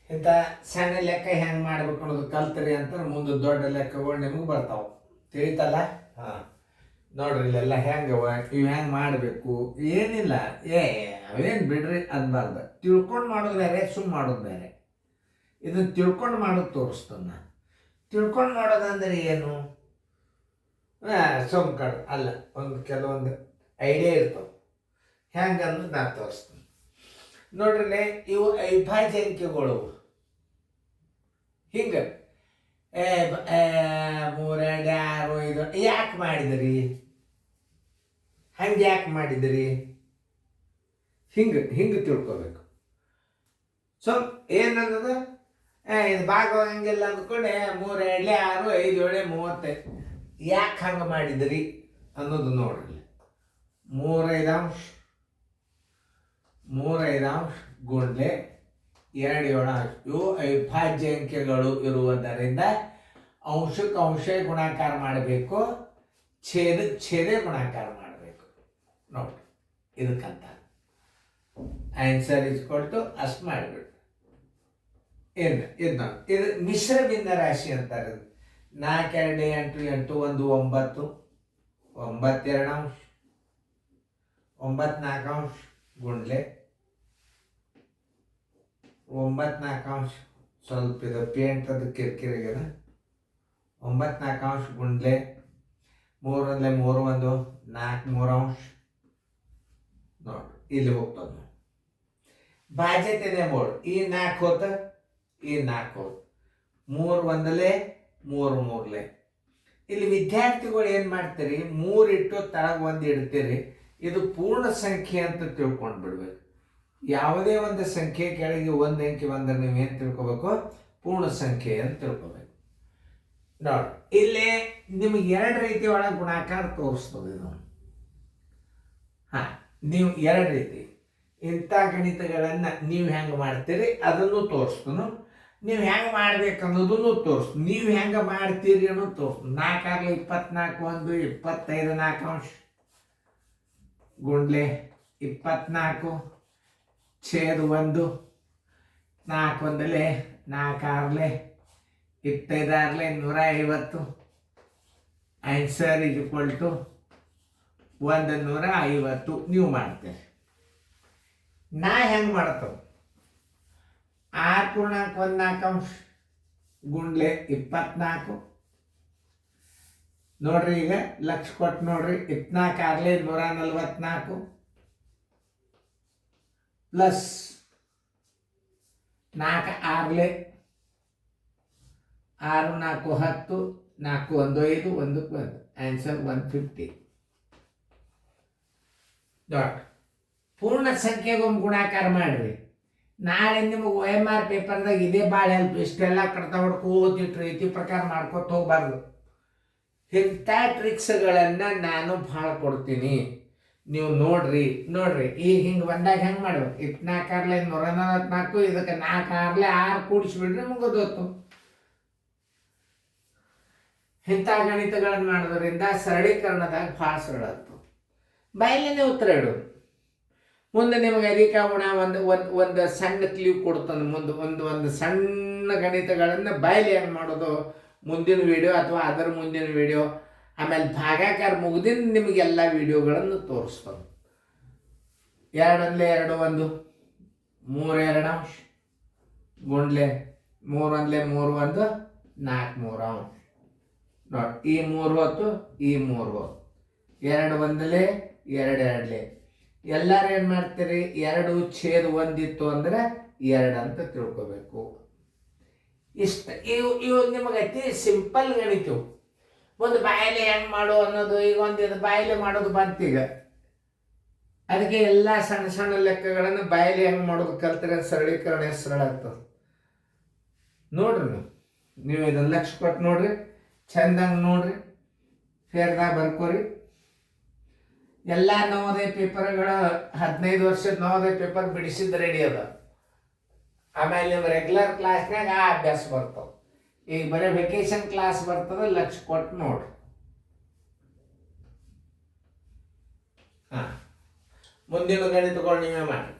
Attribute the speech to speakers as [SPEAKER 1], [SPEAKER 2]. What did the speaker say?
[SPEAKER 1] ಇಂಥ ಸಣ್ಣ ಲೆಕ್ಕ ಹೆಂಗೆ ಮಾಡ್ಬೇಕು ಅನ್ನೋದು ಕಲ್ತ್ರಿ ಅಂತ ಮುಂದೆ ದೊಡ್ಡ ಲೆಕ್ಕಗಳು ನಿಮಗೆ ಬರ್ತಾವೆ. ತಿಳಿತಲ್ಲ? ಹಾಂ, ನೋಡ್ರಿ ಇಲ್ಲೆಲ್ಲ ಹೆಂಗವ, ಇವು ಹೆಂಗೆ ಮಾಡಬೇಕು ಏನಿಲ್ಲ. ಅವೇನು ಬಿಡ್ರಿ ಅನ್ಬಾರ್ದು. ತಿಳ್ಕೊಂಡು ಮಾಡೋದು ಬೇರೆ, ಸುಮ್ಮ ಮಾಡೋದು ಬೇರೆ. ಇದನ್ನು ತಿಳ್ಕೊಂಡು ಮಾಡೋದು ತೋರಿಸ್ತಾನೆ ನಾನು. ತಿಳ್ಕೊಂಡು ಮಾಡೋದಂದ್ರೆ ಏನು? ಸುಮ್ ಕಡ್ ಅಲ್ಲ, ಕೆಲವೊಂದು ಐಡಿಯಾ ಇರ್ತವೆ. ಹೆಂಗೆ ಅನ್ನೋದು ನಾನು ತೋರಿಸ್ತೀನಿ. ನೋಡ್ರಿ, ಇವು ಅವಿಭಾಜ್ಯ ಅಂಕೆಗಳು ಹಿಂಗೆ 3, 2, 6, 5 ಯಾಕೆ ಮಾಡಿದ್ರಿ? ಹಂಗೆ ಯಾಕೆ ಮಾಡಿದ್ರಿ? ಹಿಂಗೆ ತಿಳ್ಕೊಬೇಕು. ಸೊ ಏನನ್ನೋದು ಇದು ಭಾಗವಂಗಿಲ್ಲ ಅಂದ್ಕೊಂಡೆ 3, 2, 6, 5, 7, 35 ಯಾಕೆ ಹಂಗೆ ಮಾಡಿದ್ರಿ ಅನ್ನೋದು ನೋಡ್ರಿ. 3, 5 ಅಂಶ ಗುಂಡ್ಲೆ 2, 7 ಅಂಶ. ಇವು ಅವಿಭಾಜ್ಯ ಅಂಕೆಗಳು ಇರುವುದರಿಂದ ಅಂಶಕ್ಕೆ ಅಂಶ ಗುಣಾಕಾರ ಮಾಡಬೇಕು, ಛೇದ ಗುಣಾಕಾರ ಮಾಡಬೇಕು. ನೋಡಿ, ಇದಕ್ಕಂತ ಆನ್ಸರ್ ಇಸ್ಕೊಟ್ಟು ಅಷ್ಟು ಮಾಡಿಬಿಟ್ಟು ಇದು ಮಿಶ್ರ ಭಿನ್ನ ರಾಶಿ ಅಂತಾರೆ. 4, 2, 8, 8, 1, 9, 9, 2 ಅಂಶ 9, 4 ಅಂಶ ಗುಂಡ್ಲೆ 9, 4 ಅಂಶ. ಸ್ವಲ್ಪ ಇದು ಪೇಂಟ್ ಅದು ಕಿರಿಕಿರಿಗಿದೆ. 9, 4 ಅಂಶ ಗುಂಡ್ಲೆ 3, 1, 3, 1, 4, 3 ಅಂಶ. ನೋಡ್ರಿ, ಇಲ್ಲಿ ಹೋಗ್ತದೆ ಬಾಧ್ಯತೆನೇ ಬೋರ್ಡ್. ಈ 4 ಹೋತ, ಈ 4 ಹೋತ, 3, 1, 3, 3. ಇಲ್ಲಿ ವಿದ್ಯಾರ್ಥಿಗಳು ಏನು ಮಾಡ್ತೀರಿ, 3 ಇಟ್ಟು ತಳಗ 1 ಇಡ್ತೀರಿ. ಇದು ಪೂರ್ಣ ಸಂಖ್ಯೆ ಅಂತ ತಿಳ್ಕೊಂಡು ಬಿಡ್ಬೇಕು. ಯಾವುದೇ ಒಂದು ಸಂಖ್ಯೆ ಕೆಳಗೆ 1 ಅಂಕೆ ಬಂದರೆ ನೀವೇನು ತಿಳ್ಕೊಬೇಕು? ಪೂರ್ಣ ಸಂಖ್ಯೆ ಅಂತ ತಿಳ್ಕೊಬೇಕು. ನೋಡಿ, ಇಲ್ಲಿ ನಿಮಗೆ 2 ರೀತಿ ಒಳಗೆ ಗುಣಾಕಾರ ತೋರಿಸ್ತದೆ ಇದು. ಹಾಂ, ನೀವು 2 ರೀತಿ ಇಂಥ ಗಣಿತಗಳನ್ನು ನೀವು ಹೆಂಗೆ ಮಾಡ್ತೀರಿ ಅದನ್ನು ತೋರಿಸ್ತು. ನೀವು ಹೆಂಗೆ ಮಾಡ್ಬೇಕನ್ನೋದನ್ನು ತೋರಿಸ್ತು. ನೀವು ಹೆಂಗೆ ಮಾಡ್ತೀರಿ ಅನ್ನೋದು ತೋರಿಸ್ತು. 4, 24, 1, 25, 4 ಅಂಶ ಗುಂಡ್ಲೆ 24 ಛೇದ 1, 4, 1, 4, 6, 25, 150. ಆನ್ಸರ್ ಈಕ್ವಲ್ ಟು 150 ನೀವು ಮಾಡ್ತೀರಿ. ನಾ ಹೆಂಗೆ ಮಾಡ್ತೇವೆ? 6 × 1, 4 ಅಂಶ ಗುಂಡ್ಲೆ 24. ನೋಡ್ರಿ, ಈಗ ಲಕ್ಷ ಕೊಟ್ಟು ನೋಡ್ರಿ. 24, 144 ಪ್ಲಸ್ 4, 6, 6, 4, 10, 4, 1, 5, 1, 1. ಆನ್ಸರ್ 150. ಡಾಟ್ ಪೂರ್ಣ ಸಂಖ್ಯೆಗೊಮ್ಮೆ ಗುಣಾಕಾರ ಮಾಡ್ರಿ. ನಾಳೆ ನಿಮಗೆ OMR ಪೇಪರ್ದಾಗ ಇದೇ ಭಾಳ ಹೆಲ್ಪ್. ಇಷ್ಟೆಲ್ಲ ಕಡ್ತಾ ಹೊಡ್ಕೋತಿಟ್ರಿ ರೀತಿ ಪ್ರಕಾರ ಮಾಡ್ಕೊತ ಹೋಗ್ಬಾರ್ದು. ಇಂಥ ಟ್ರಿಕ್ಸ್ಗಳನ್ನು ನಾನು ಭಾಳ ಕೊಡ್ತೀನಿ, ನೀವು ನೋಡ್ರಿ. ಈಗ ಹಿಂಗೆ ಬಂದಾಗ ಹೆಂಗೆ ಮಾಡ್ಬೇಕು? 24, 144 ಇದಕ್ಕೆ 4, 6 ಕೂಡಿಸ್ಬಿಡ್ರಿ, ಮುಗಿದೋತು. ಇಂಥ ಗಣಿತಗಳನ್ನು ಮಾಡೋದ್ರಿಂದ ಸರಳೀಕರಣದಾಗ ಭಾಳ ಸರಳ ಆಗ್ತದೆ. ಬಾಯಲ್ಲೇ ಉತ್ತರ ಇಡೋದು. ಮುಂದೆ ನಿಮಗೆ ಅಧಿಕ ಗುಣ ಒಂದು ಸಣ್ಣ ಕ್ಲೀವ್ ಕೊಡ್ತಾನೆ. ಮುಂದೆ ಒಂದು ಸಣ್ಣ ಗಣಿತಗಳನ್ನು ಬಾಯಲ್ಲಿ ಹೆಂಗೆ ಮಾಡೋದು ಮುಂದಿನ ವಿಡಿಯೋ ಅಥವಾ ಅದರ ಮುಂದಿನ ವಿಡಿಯೋ, ಆಮೇಲೆ ಭಾಗಾಕಾರ ಮುಗಿದಿನ ನಿಮಗೆಲ್ಲ ವಿಡಿಯೋಗಳನ್ನು ತೋರಿಸ್ತಾನೆ. 2, 1, 2, 1, 3, 2 ಅಂಶ ಗುಂಡ್ಲೆ 3, 1, 3, 1, 4, 3 ಅಂಶ. ನೋಡಿ, ಈ 3 ಹೊತ್ತು, ಈ 3 ಹೊತ್ತು, 2, 1, 2, 2. ಎಲ್ಲರೂ ಏನು ಮಾಡ್ತೀರಿ? 2 ಛೇದ 1 ಇತ್ತು ಅಂದರೆ 2 ಅಂತ ತಿಳ್ಕೊಬೇಕು. ಇಷ್ಟು ಇವು ನಿಮಗೆ ಅತಿ ಸಿಂಪಲ್ ಗಣಿತು. ಒಂದು ಬಾಯಲ್ಲಿ ಹೆಂಗೆ ಮಾಡು ಅನ್ನೋದು, ಈಗ ಇದು ಬಾಯಲ್ಲಿ ಮಾಡೋದು ಬಂತೀಗ. ಅದಕ್ಕೆ ಎಲ್ಲ ಸಣ್ಣ ಸಣ್ಣ ಲೆಕ್ಕಗಳನ್ನು ಬಾಯಲ್ಲಿ ಹೆಂಗೆ ಮಾಡೋದು ಕಲ್ತ್ರೆ ಸರಳೀಕರಣ ಸರಳ ಆಗ್ತದೆ. ನೋಡ್ರಿ, ನೀವು ಇದನ್ನು ಲಕ್ಷ ಕೊಟ್ಟು ನೋಡ್ರಿ, ಚಂದಂಗೆ ನೋಡ್ರಿ, ಫೇರ್ದಾಗ ಬರ್ಕೋರಿ. ಎಲ್ಲ ನವೋದಯ ಪೇಪರ್ಗಳ 15 ವರ್ಷದ ನವೋದಯ ಪೇಪರ್ ಬಿಡಿಸಿದ್ದು ರೆಡಿ ಅದ. ಆಮೇಲೆ ನಿಮ್ಮ ರೆಗ್ಯುಲರ್ ಕ್ಲಾಸ್ನಾಗ ಆ ಅಭ್ಯಾಸ ಬರ್ತಾವೆ. ಈಗ ಬರೀ ವೆಕೇಶನ್ ಕ್ಲಾಸ್ ಬರ್ತದೆ, ಲಕ್ಷ ಕೊಟ್ಟು ನೋಡ್ರಿ. ಹಾಂ, ಮುಂದಿನ ಗಣಿತಗಳು ನೀವೇ ಮಾಡಿ.